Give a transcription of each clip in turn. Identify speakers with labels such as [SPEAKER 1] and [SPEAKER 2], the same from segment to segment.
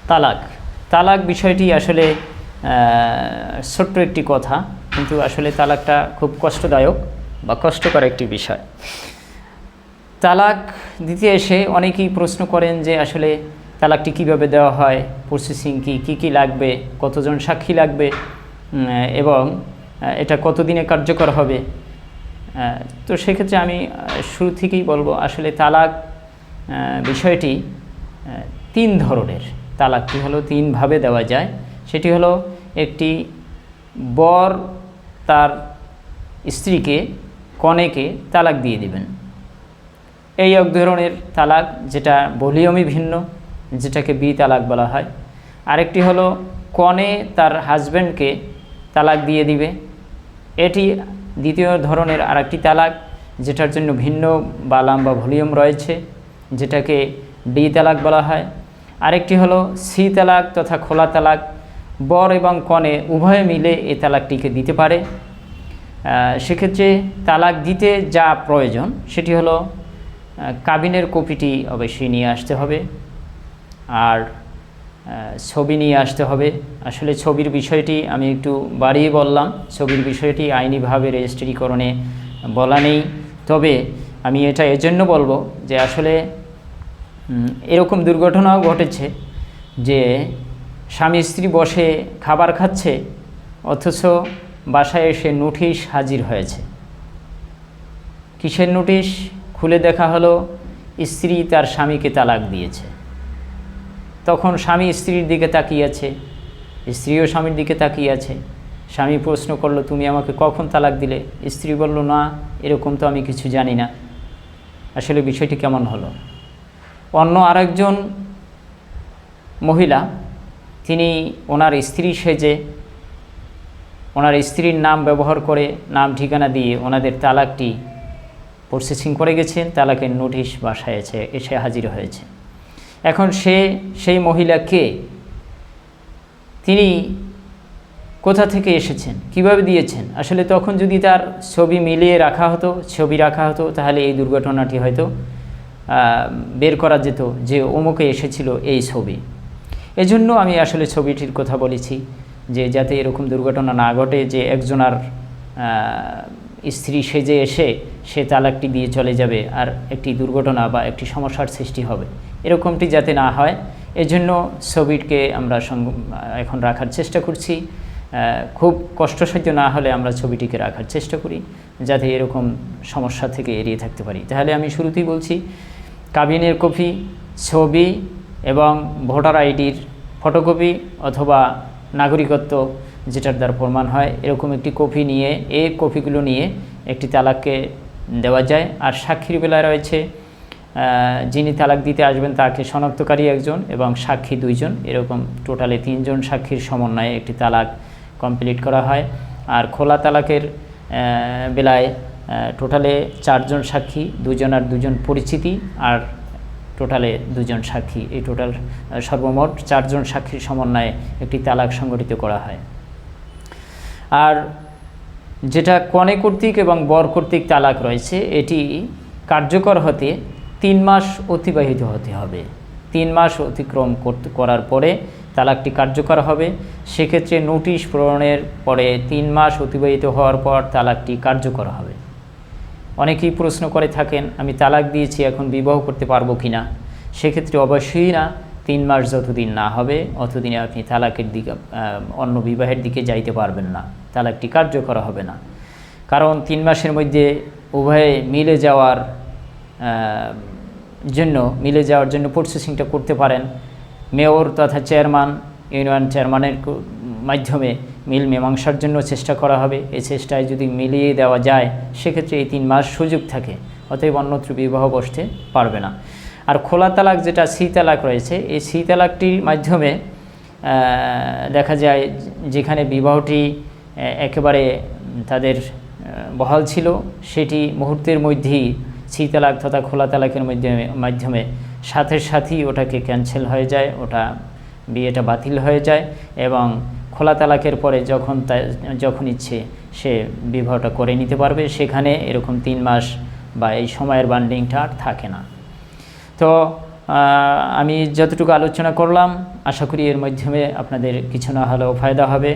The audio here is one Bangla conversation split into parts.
[SPEAKER 1] তালাক তালাক বিষয়টি আসলে ছোট্ট একটি কথা, কিন্তু আসলে তালাকটা খুব কষ্টদায়ক বা কষ্টকর একটি বিষয়। তালাক দিতে এসে অনেকেই প্রশ্ন করেন যে আসলে তালাকটি কিভাবে দেওয়া হয়, প্রসেসিং কী কী লাগবে, কতজন সাক্ষী লাগবে এবং এটা কতদিনে কার্যকর হবে। তো সেক্ষেত্রে আমি শুরু থেকেই বলবো, আসলে তালাক বিষয়টি তিন ধরনের। তালাকটি হলো তিনভাবে দেওয়া যায়। সেটি হলো, একটি বর তার স্ত্রীকে, কনেকে তালাক দিয়ে দিবেন, এই এক ধরনের তালাক, যেটা ভলিউমই ভিন্ন, যেটাকে বি তালাক বলা হয়। আরেকটি হলো কনে তার হাজব্যান্ডকে তালাক দিয়ে দিবে, এটি দ্বিতীয় ধরনের আরেকটি তালাক, যেটার জন্য ভিন্ন বা লম্বা ভলিউম রয়েছে, যেটাকে ডি তালাক বলা হয়। আরেকটি হলো সি তালাক তথা খোলা তালাক, বর এবং কনে উভয়ে মিলে এই তালাকটিকে দিতে পারে। সেক্ষেত্রে তালাক দিতে যা প্রয়োজন সেটি হলো কাবিনের কপিটি অবশ্যই নিয়ে আসতে হবে, আর ছবি নিয়ে আসতে হবে। আসলে ছবির বিষয়টি আমি একটু বাড়িয়ে বললাম, ছবির বিষয়টি আইনিভাবে রেজিস্ট্রিকরণে বলা নেই। তবে আমি এটা এজন্য বলবো যে আসলে এরকম দুর্ঘটনাও ঘটেছে যে স্বামী স্ত্রী বসে খাবার খাচ্ছে, অথচ বাসায় এসে নোটিশ হাজির হয়েছে। কিসের নোটিশ? খুলে দেখা হলো স্ত্রী তার স্বামীকে তালাক দিয়েছে। তখন স্বামী স্ত্রীর দিকে তাকিয়ে আছে, স্ত্রীও স্বামীর দিকে তাকিয়ে আছে। স্বামী প্রশ্ন করলো, তুমি আমাকে কখন তালাক দিলে? স্ত্রী বলল, না, এরকম তো আমি কিছু জানি না। আসলে বিষয়টি কেমন হলো? অন্য আরেকজন মহিলা, তিনি ওনার স্ত্রী সেজে, ওনার স্ত্রীর নাম ব্যবহার করে, নাম ঠিকানা দিয়ে ওনাদের তালাকটি প্রসেসিং করে গেছেন, তালাকের নোটিশ বাসায় এসে হাজির হয়েছে। এখন সেই মহিলা কে? তিনি কোথা থেকে এসেছেন, কিভাবে দিয়েছেন? আসলে তখন যদি তার ছবি মিলিয়ে রাখা হতো, ছবি রাখা হতো, তাহলে এই দুর্ঘটনাটি হয়তো বের করা যেত যে অমুকে এসেছিল এই ছবি। এজন্য আমি আসলে ছবিটির কথা বলেছি, যে যাতে এরকম দুর্ঘটনা না ঘটে যে একজনার স্ত্রী সেজে এসে সে তালাকটি দিয়ে চলে যাবে আর একটি দুর্ঘটনা বা একটি সমস্যার সৃষ্টি হবে, এরকমটি যাতে না হয় এজন্য ছবিকে আমরা এখন রাখার চেষ্টা করছি। খুব কষ্টসাধ্য না হলে আমরা ছবিটিকে রাখার চেষ্টা করি, যাতে এরকম সমস্যা থেকে এড়িয়ে থাকতে পারি। তাহলে আমি শুরুতেই বলছি, কাবিনের কপি, ছবি এবং ভোটার আইডির ফটোকপি অথবা নাগরিকত্ব যেটার দ্বারা প্রমাণ হয়, এরকম একটি কপি নিয়ে, এই কপিগুলো নিয়ে একটি তালাককে দেওয়া যায়। আর সাক্ষীর বেলায় রয়েছে, যিনি তালাক দিতে আসবেন তাকে শনাক্তকারী একজন এবং সাক্ষী দুইজন, এরকম টোটালে তিনজন সাক্ষীর সমন্বয়ে একটি তালাক কমপ্লিট করা হয়। আর খোলা তালাকের বেলায় টোটালে চারজন সাক্ষী, দুজন আর দুজন পরিচিতি, আর টোটালে দুজন সাক্ষী, এই টোটাল সর্বমোট চারজন সাক্ষীর সমন্বয়ে একটি তালাক সংগঠিত করা হয়। আর যেটা কনে কর্তৃক এবং বর কর্তৃক তালাক রয়েছে, এটি কার্যকর হতে 3 মাস অতিবাহিত হতে হবে। 3 মাস অতিক্রম করার পরে তালাকটি কার্যকর হবে। সেক্ষেত্রে নোটিশ প্রদানের পরে 3 মাস অতিবাহিত হওয়ার পর তালাকটি কার্যকর হবে। অনেকেই প্রশ্ন করে থাকেন, আমি তালাক দিয়েছি, এখন বিবাহ করতে পারবো কি না? সেক্ষেত্রে অবশ্যই না। 3 মাস যতদিন না হবে অতদিনে আপনি তালাকের দিকে, অন্য বিবাহের দিকে যাইতে পারবেন না, তালাকটি কার্যকর হবে না। কারণ 3 মাসের মধ্যে উভয়ে মিলে যাওয়ার জন্য প্রসেসিংটা করতে পারেন। মেয়র তথা চেয়ারম্যান, ইউনিয়ন চেয়ারম্যানের মাধ্যমে মিল মীমাংসার জন্য চেষ্টা করা হবে। এই চেষ্টায় যদি মিলিয়ে দেওয়া যায় সেক্ষেত্রে এই 3 মাস সুযোগ থাকে, অতএব অন্যত্র বিবাহ বসতে পারবে না। আর খোলা তালাক যেটা সি তালাক রয়েছে, এই সি তালাকটির মাধ্যমে দেখা যায় যেখানে বিবাহটি একেবারে তাদের বহাল ছিল, সেটি মুহূর্তের মধ্যেই সি তালাক তথা খোলা তালাকের মাধ্যমে সাথে সাথেই ওটাকে ক্যান্সেল হয়ে যায়, ওটা বিয়েটা বাতিল হয়ে যায় এবং খোলা তালাকের পরে যখন ইচ্ছে সে বিবাহটা করে নিতে পারবে। সেখানে এরকম 3 মাস বা এই সময়ের বান্ডিংটা আর থাকে না। তো আমি যতটুকু আলোচনা করলাম আশা করি এর মাধ্যমে আপনাদের কিছু না হলেও ফায়দা হবে।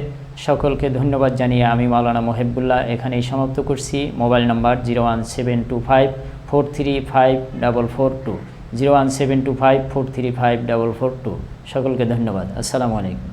[SPEAKER 1] সকলকে ধন্যবাদ জানিয়ে আমি মাওলানা মহিবুল্লাহ এখানেই সমাপ্ত করছি। Mobile number 01725435442, 01725435442। সকলকে ধন্যবাদ। আসসালামু আলাইকুম।